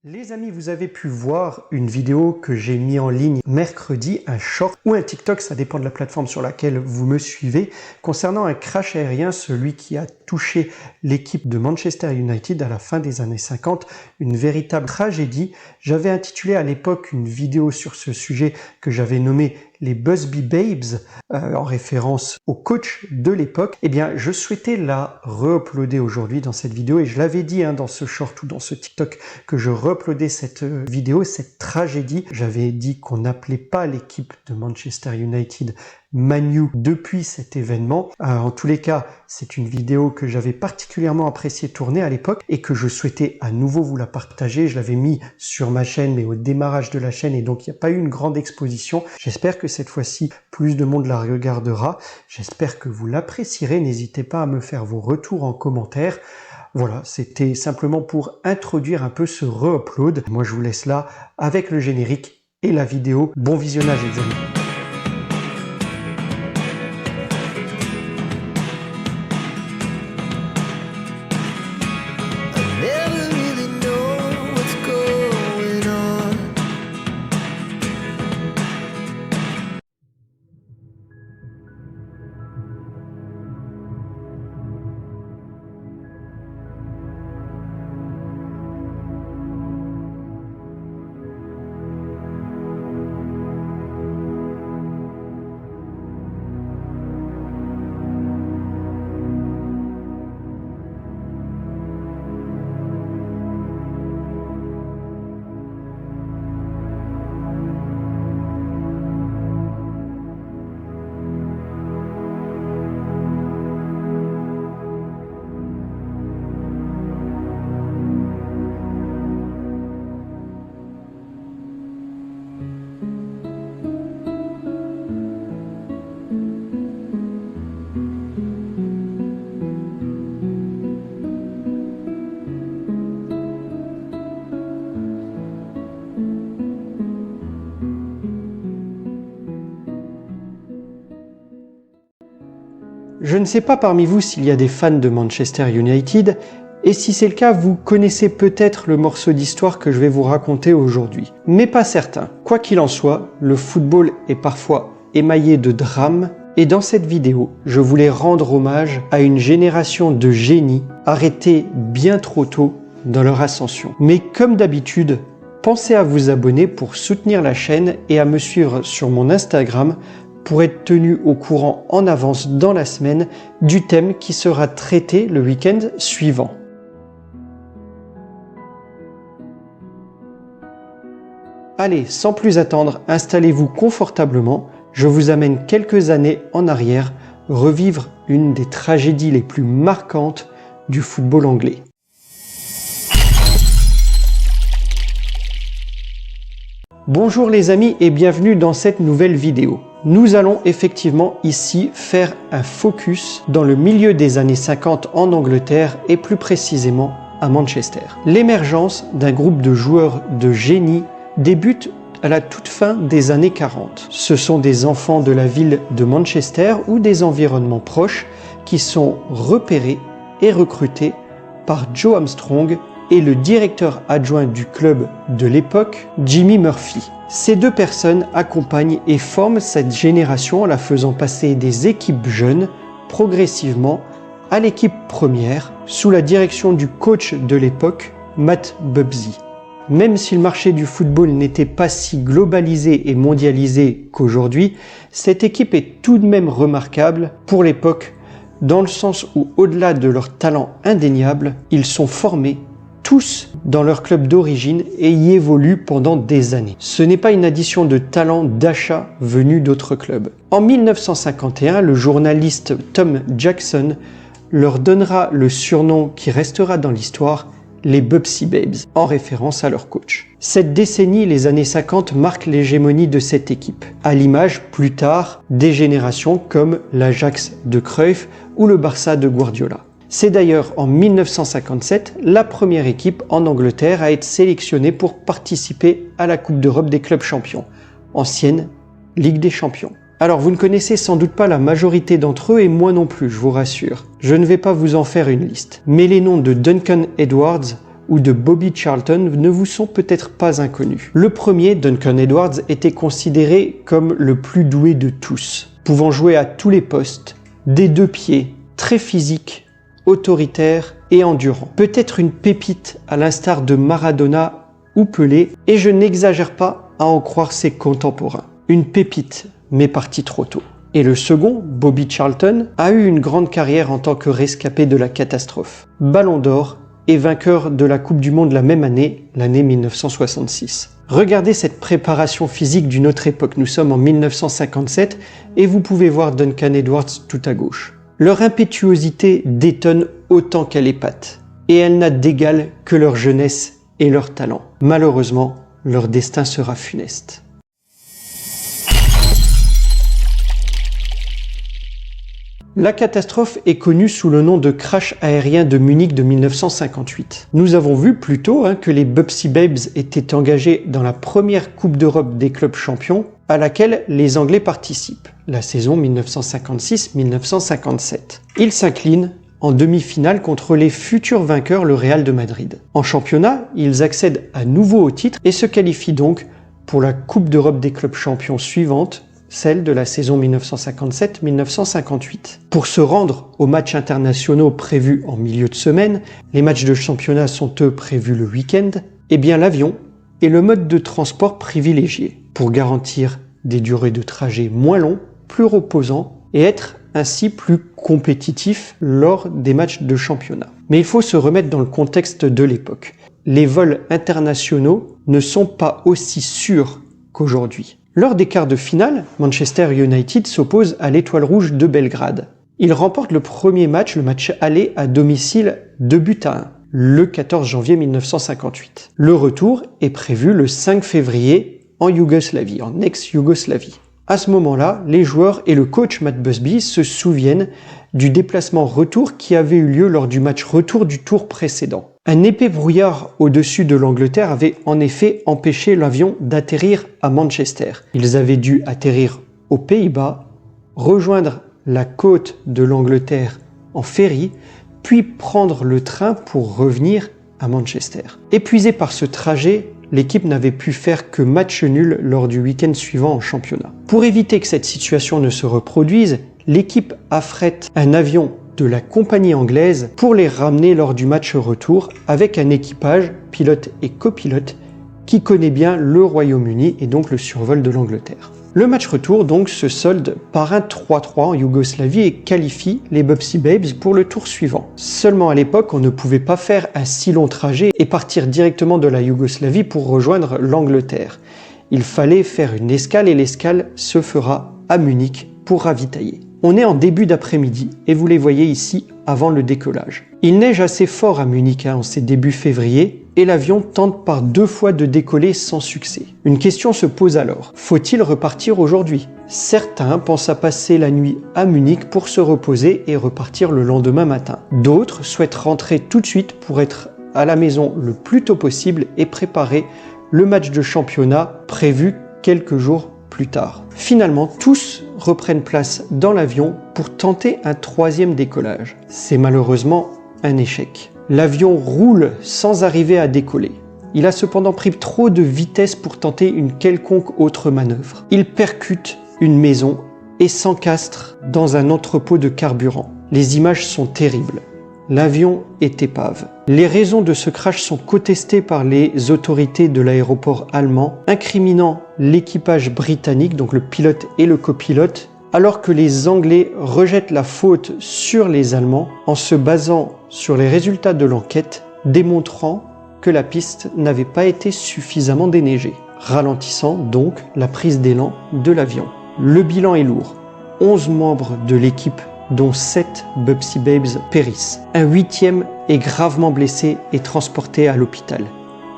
Les amis, vous avez pu voir une vidéo que j'ai mis en ligne mercredi, un short ou un TikTok, ça dépend de la plateforme sur laquelle vous me suivez, concernant un crash aérien, celui qui a touché l'équipe de Manchester United à la fin des années 50, une véritable tragédie. J'avais intitulé à l'époque une vidéo sur ce sujet que j'avais nommé les Busby Babes, en référence au coach de l'époque. Eh bien, je souhaitais la re-uploader aujourd'hui dans cette vidéo et je l'avais dit dans ce short ou dans ce TikTok que je re-uploadais cette vidéo, cette tragédie. J'avais dit qu'on n'appelait pas l'équipe de Manchester United Man U depuis cet événement. En tous les cas, c'est une vidéo que j'avais particulièrement apprécié tourner à l'époque et que je souhaitais à nouveau vous la partager. Je l'avais mis sur ma chaîne, mais au démarrage de la chaîne, et donc il n'y a pas eu une grande exposition. J'espère que cette fois-ci, plus de monde la regardera. J'espère que vous l'apprécierez. N'hésitez pas à me faire vos retours en commentaire. Voilà, c'était simplement pour introduire un peu ce re-upload. Moi, je vous laisse là avec le générique et la vidéo. Bon visionnage, les amis. Je ne sais pas parmi vous s'il y a des fans de Manchester United, et si c'est le cas, vous connaissez peut-être le morceau d'histoire que je vais vous raconter aujourd'hui. Mais pas certain. Quoi qu'il en soit, le football est parfois émaillé de drames, et dans cette vidéo, je voulais rendre hommage à une génération de génies arrêtés bien trop tôt dans leur ascension. Mais comme d'habitude, pensez à vous abonner pour soutenir la chaîne et à me suivre sur mon Instagram pour être tenu au courant en avance dans la semaine du thème qui sera traité le week-end suivant. Allez, sans plus attendre, installez-vous confortablement, je vous amène quelques années en arrière, revivre une des tragédies les plus marquantes du football anglais. Bonjour les amis et bienvenue dans cette nouvelle vidéo. Nous allons effectivement ici faire un focus dans le milieu des années 50 en Angleterre et plus précisément à Manchester. L'émergence d'un groupe de joueurs de génie débute à la toute fin des années 40. Ce sont des enfants de la ville de Manchester ou des environnements proches qui sont repérés et recrutés par Joe Armstrong et le directeur adjoint du club de l'époque, Jimmy Murphy. Ces deux personnes accompagnent et forment cette génération en la faisant passer des équipes jeunes progressivement à l'équipe première sous la direction du coach de l'époque, Matt Busby. Même si le marché du football n'était pas si globalisé et mondialisé qu'aujourd'hui, cette équipe est tout de même remarquable pour l'époque dans le sens où, au-delà de leur talent indéniable, ils sont formés tous dans leur club d'origine et y évoluent pendant des années. Ce n'est pas une addition de talents d'achat venus d'autres clubs. En 1951, le journaliste Tom Jackson leur donnera le surnom qui restera dans l'histoire, les Busby Babes, en référence à leur coach. Cette décennie, les années 50, marque l'hégémonie de cette équipe, à l'image plus tard des générations comme l'Ajax de Cruyff ou le Barça de Guardiola. C'est d'ailleurs en 1957 la première équipe en Angleterre à être sélectionnée pour participer à la Coupe d'Europe des clubs champions, ancienne Ligue des champions. Alors vous ne connaissez sans doute pas la majorité d'entre eux et moi non plus, je vous rassure. Je ne vais pas vous en faire une liste. Mais les noms de Duncan Edwards, ou de Bobby Charlton ne vous sont peut-être pas inconnus. Le premier, Duncan Edwards, était considéré comme le plus doué de tous, pouvant jouer à tous les postes, des deux pieds, très physique, autoritaire et endurant. Peut-être une pépite à l'instar de Maradona ou Pelé, et je n'exagère pas à en croire ses contemporains. Une pépite, mais partie trop tôt. Et le second, Bobby Charlton, a eu une grande carrière en tant que rescapé de la catastrophe. Ballon d'or et vainqueur de la Coupe du Monde la même année, l'année 1966. Regardez cette préparation physique d'une autre époque, nous sommes en 1957 et vous pouvez voir Duncan Edwards tout à gauche. Leur impétuosité détonne autant qu'elle épate, et elle n'a d'égal que leur jeunesse et leur talent. Malheureusement, leur destin sera funeste. La catastrophe est connue sous le nom de crash aérien de Munich de 1958. Nous avons vu plus tôt que les Bubsy Babes étaient engagés dans la première Coupe d'Europe des clubs champions à laquelle les Anglais participent, la saison 1956-1957. Ils s'inclinent en demi-finale contre les futurs vainqueurs, le Real de Madrid. En championnat, ils accèdent à nouveau au titre et se qualifient donc pour la Coupe d'Europe des clubs champions suivante, celle de la saison 1957-1958. Pour se rendre aux matchs internationaux prévus en milieu de semaine, les matchs de championnat sont eux prévus le week-end, et bien l'avion est le mode de transport privilégié pour garantir des durées de trajet moins longues, plus reposants et être ainsi plus compétitif lors des matchs de championnat. Mais il faut se remettre dans le contexte de l'époque. Les vols internationaux ne sont pas aussi sûrs qu'aujourd'hui. Lors des quarts de finale, Manchester United s'oppose à l'Étoile Rouge de Belgrade. Ils remportent le premier match, le match aller à domicile 2-1, le 14 janvier 1958. Le retour est prévu le 5 février en Yougoslavie, en ex-Yougoslavie. À ce moment-là, les joueurs et le coach Matt Busby se souviennent du déplacement retour qui avait eu lieu lors du match retour du tour précédent. Un épais brouillard au-dessus de l'Angleterre avait en effet empêché l'avion d'atterrir à Manchester. Ils avaient dû atterrir aux Pays-Bas, rejoindre la côte de l'Angleterre en ferry, puis prendre le train pour revenir à Manchester. Épuisé par ce trajet, l'équipe n'avait pu faire que match nul lors du week-end suivant en championnat. Pour éviter que cette situation ne se reproduise, l'équipe affrète un avion de la compagnie anglaise pour les ramener lors du match retour avec un équipage, pilote et copilote, qui connaît bien le Royaume-Uni et donc le survol de l'Angleterre. Le match retour donc se solde par un 3-3 en Yougoslavie et qualifie les Bubsy Babes pour le tour suivant. Seulement à l'époque, on ne pouvait pas faire un si long trajet et partir directement de la Yougoslavie pour rejoindre l'Angleterre. Il fallait faire une escale et l'escale se fera à Munich pour ravitailler. On est en début d'après-midi et vous les voyez ici avant le décollage. Il neige assez fort à Munich en ces débuts février et l'avion tente par 2 fois de décoller sans succès. Une question se pose alors, faut-il repartir aujourd'hui? Certains pensent à passer la nuit à Munich pour se reposer et repartir le lendemain matin. D'autres souhaitent rentrer tout de suite pour être à la maison le plus tôt possible et préparer le match de championnat prévu quelques jours plus tard. Finalement, tous reprennent place dans l'avion pour tenter un 3e décollage. C'est malheureusement un échec. L'avion roule sans arriver à décoller. Il a cependant pris trop de vitesse pour tenter une quelconque autre manœuvre. Il percute une maison et s'encastre dans un entrepôt de carburant. Les images sont terribles. L'avion est épave. Les raisons de ce crash sont contestées par les autorités de l'aéroport allemand, incriminant l'équipage britannique, donc le pilote et le copilote, alors que les Anglais rejettent la faute sur les Allemands en se basant sur les résultats de l'enquête, démontrant que la piste n'avait pas été suffisamment déneigée, ralentissant donc la prise d'élan de l'avion. Le bilan est lourd. 11 membres de l'équipe dont 7 Bubsy Babes périssent. Un 8e est gravement blessé et transporté à l'hôpital.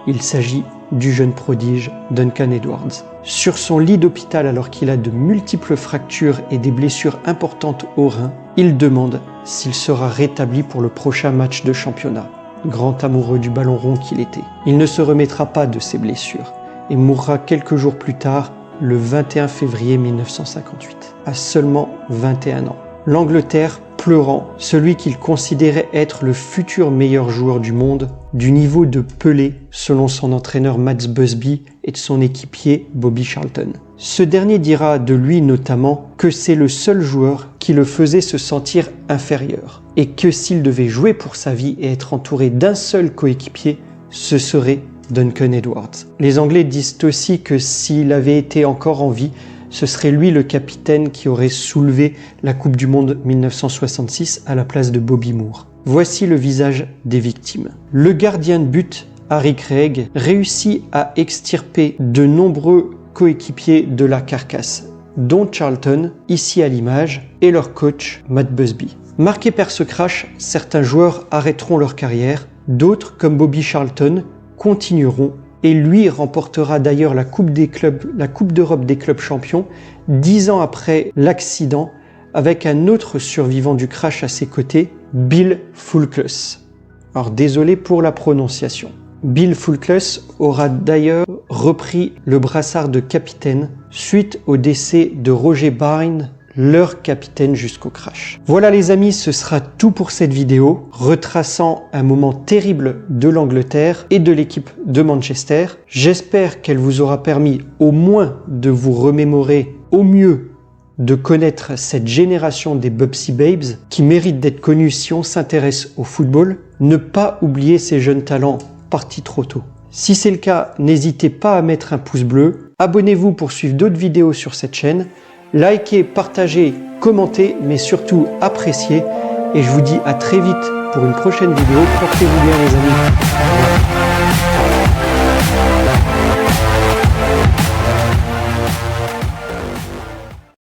Il s'agit du jeune prodige Duncan Edwards. Sur son lit d'hôpital alors qu'il a de multiples fractures et des blessures importantes au rein, il demande s'il sera rétabli pour le prochain match de championnat. Grand amoureux du ballon rond qu'il était. Il ne se remettra pas de ses blessures et mourra quelques jours plus tard, le 21 février 1958, à seulement 21 ans. L'Angleterre pleurant celui qu'il considérait être le futur meilleur joueur du monde, du niveau de Pelé selon son entraîneur Mats Busby et de son équipier Bobby Charlton. Ce dernier dira de lui notamment que c'est le seul joueur qui le faisait se sentir inférieur et que s'il devait jouer pour sa vie et être entouré d'un seul coéquipier, ce serait Duncan Edwards. Les Anglais disent aussi que s'il avait été encore en vie, ce serait lui le capitaine qui aurait soulevé la Coupe du Monde 1966 à la place de Bobby Moore. Voici le visage des victimes. Le gardien de but, Harry Craig, réussit à extirper de nombreux coéquipiers de la carcasse, dont Charlton, ici à l'image, et leur coach, Matt Busby. Marqués par ce crash, certains joueurs arrêteront leur carrière, d'autres, comme Bobby Charlton, continueront et lui remportera d'ailleurs la Coupe d'Europe des clubs champions 10 ans après l'accident avec un autre survivant du crash à ses côtés, Bill Fulkless. Alors désolé pour la prononciation. Bill Fulkless aura d'ailleurs repris le brassard de capitaine suite au décès de Roger Byrne, leur capitaine jusqu'au crash. Voilà les amis, ce sera tout pour cette vidéo, retraçant un moment terrible de l'Angleterre et de l'équipe de Manchester. J'espère qu'elle vous aura permis au moins de vous remémorer, au mieux de connaître cette génération des Bubsy Babes qui mérite d'être connue si on s'intéresse au football. Ne pas oublier ces jeunes talents partis trop tôt. Si c'est le cas, n'hésitez pas à mettre un pouce bleu, abonnez-vous pour suivre d'autres vidéos sur cette chaîne. Likez, partagez, commentez, mais surtout appréciez. Et je vous dis à très vite pour une prochaine vidéo. Portez-vous bien les amis.